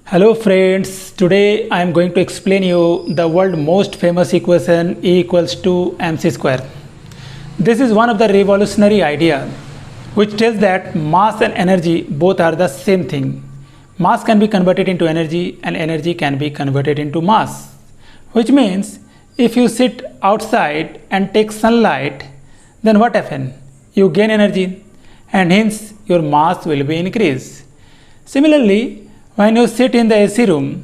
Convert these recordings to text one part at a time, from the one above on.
Hello friends, today I am going to explain you the world most famous equation E equals to mc square. This is one of the revolutionary idea which tells that mass and energy both are the same thing. Mass can be converted into energy and energy can be converted into mass. Which means if you sit outside and take sunlight, then what happens? You gain energy and hence your mass will be increased. Similarly, when you sit in the AC room,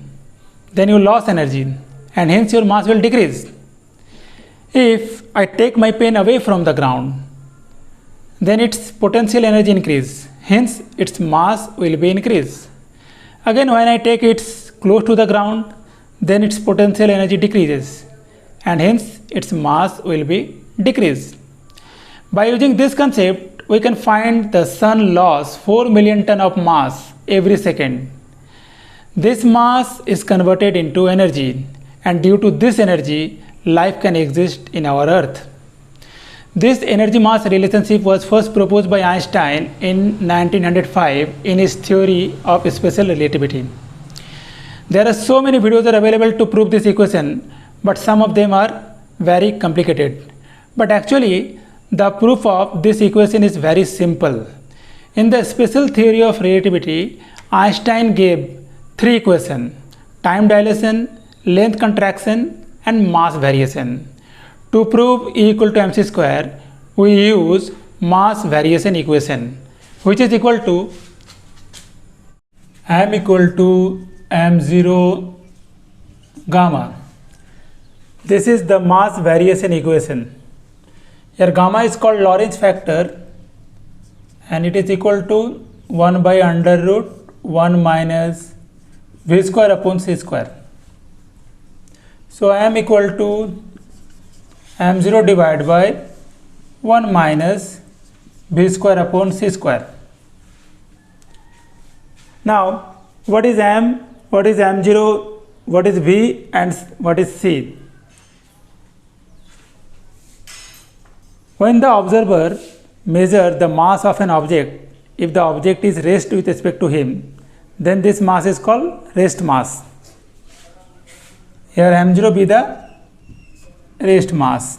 then you lose energy and hence your mass will decrease. If I take my pen away from the ground, then its potential energy increase, hence its mass will be increased. Again, when I take it close to the ground, then its potential energy decreases and hence its mass will be decreased. By using this concept, we can find the sun loss 4 million ton of mass every second. This mass is converted into energy and due to this energy, life can exist in our earth. This energy mass relationship was first proposed by Einstein in 1905 in his theory of special relativity. There are so many videos are available to prove this equation, but some of them are very complicated. But actually, the proof of this equation is very simple. In the special theory of relativity, Einstein gave three equations: time dilation, length contraction and mass variation. To prove E equal to mc square, we use mass variation equation, which is equal to m equal to m0 gamma. This is the mass variation equation. Here gamma is called Lorentz factor and it is equal to 1 by under root 1 minus v square upon c square. So m equal to m0 divided by 1 minus v square upon c square. Now what is m, what is m0, what is v and what is c? When the observer measures the mass of an object, if the object is raised with respect to him, then this mass is called rest mass. Here m0 be the rest mass.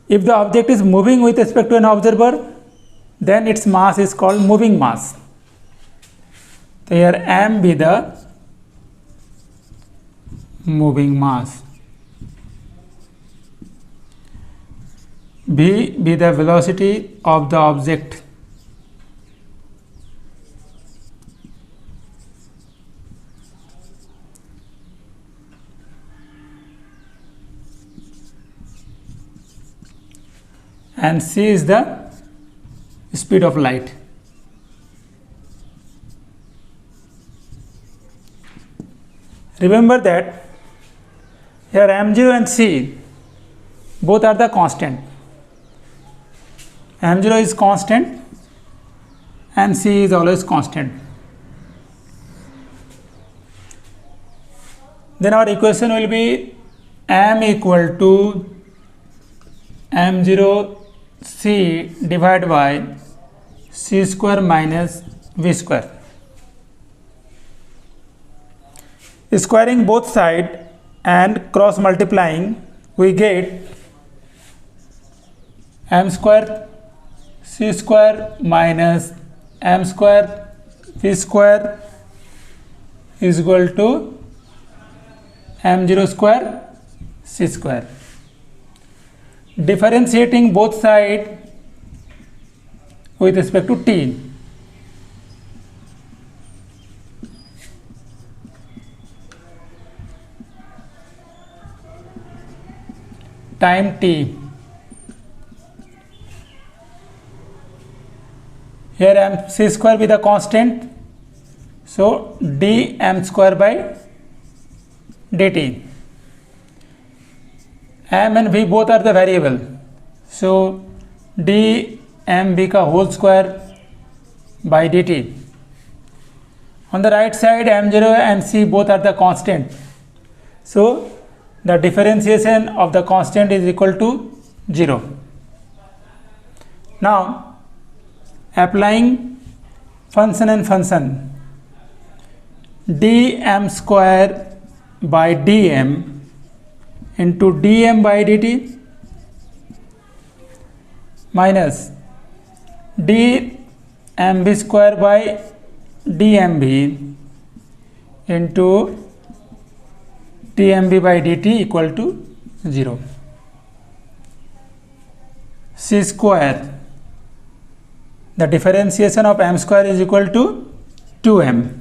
If the object is moving with respect to an observer, then its mass is called moving mass. So here m be the moving mass. V be the velocity of the object. And c is the speed of light. Remember that here m0 and c both are the constant. m0 is constant and c is always constant. Then our equation will be m equal to m0 c divided by c square minus v square. Squaring both sides and cross multiplying, we get m square c square minus m square v square is equal to m0 square c square. Differentiating both sides with respect to t. Time t. Here m c square be the constant, so d m square by dt. M and v both are the variable, so d m v ka whole square by dt. On the right side, m0 and c both are the constant, so the differentiation of the constant is equal to 0. Now applying function and function, dm square by dm into dm by dt minus dmv square by dmv into dmv by dt equal to 0. C square, the differentiation of m square is equal to 2m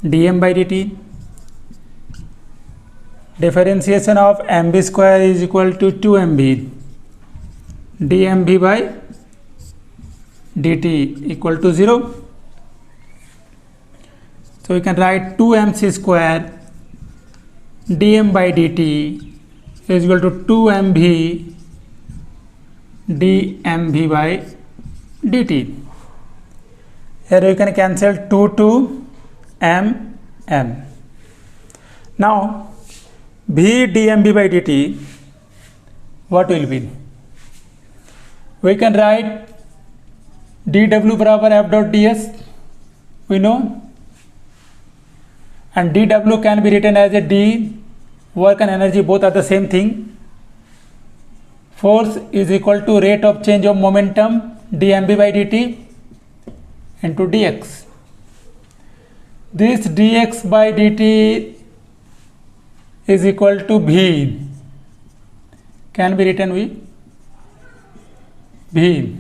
dm by dt, differentiation of mv square is equal to 2mv dmv by dt equal to 0. So we can write 2mc square dm by dt is equal to 2mv dmv by dt. Here you can cancel 2 m. Now v dmv by dt, what will be? We can write dw बराबर f dot ds, we know, and dw can be written as a d, work and energy both are the same thing. Force is equal to rate of change of momentum dmv by dt into dx. This dx by dt is equal to v, can be written with v,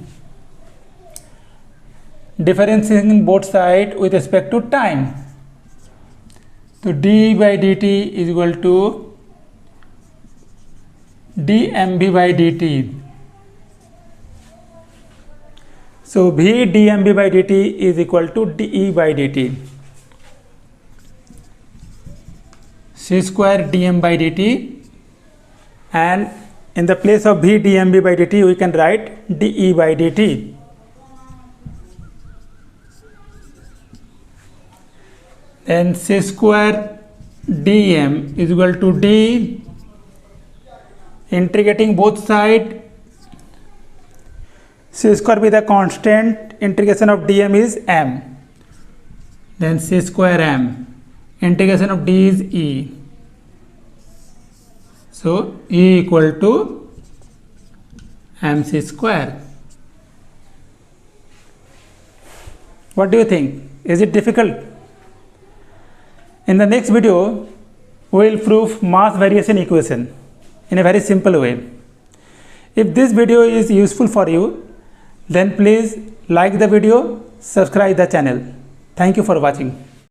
differentiating both sides with respect to time. So d by dt is equal to dmv by dt. So v dmv by dt is equal to de by dt. C square dm by dt, and in the place of v dmv by dt we can write de by dt. Then c square dm is equal to d, integrating both sides, c square with a constant, integration of dm is m, then c square m, integration of d is e, so e equal to mc square. What do you think? Is it difficult? In the next video we will prove mass variation equation in a very simple way. If this video is useful for you, then please like the video, subscribe the channel. Thank you for watching.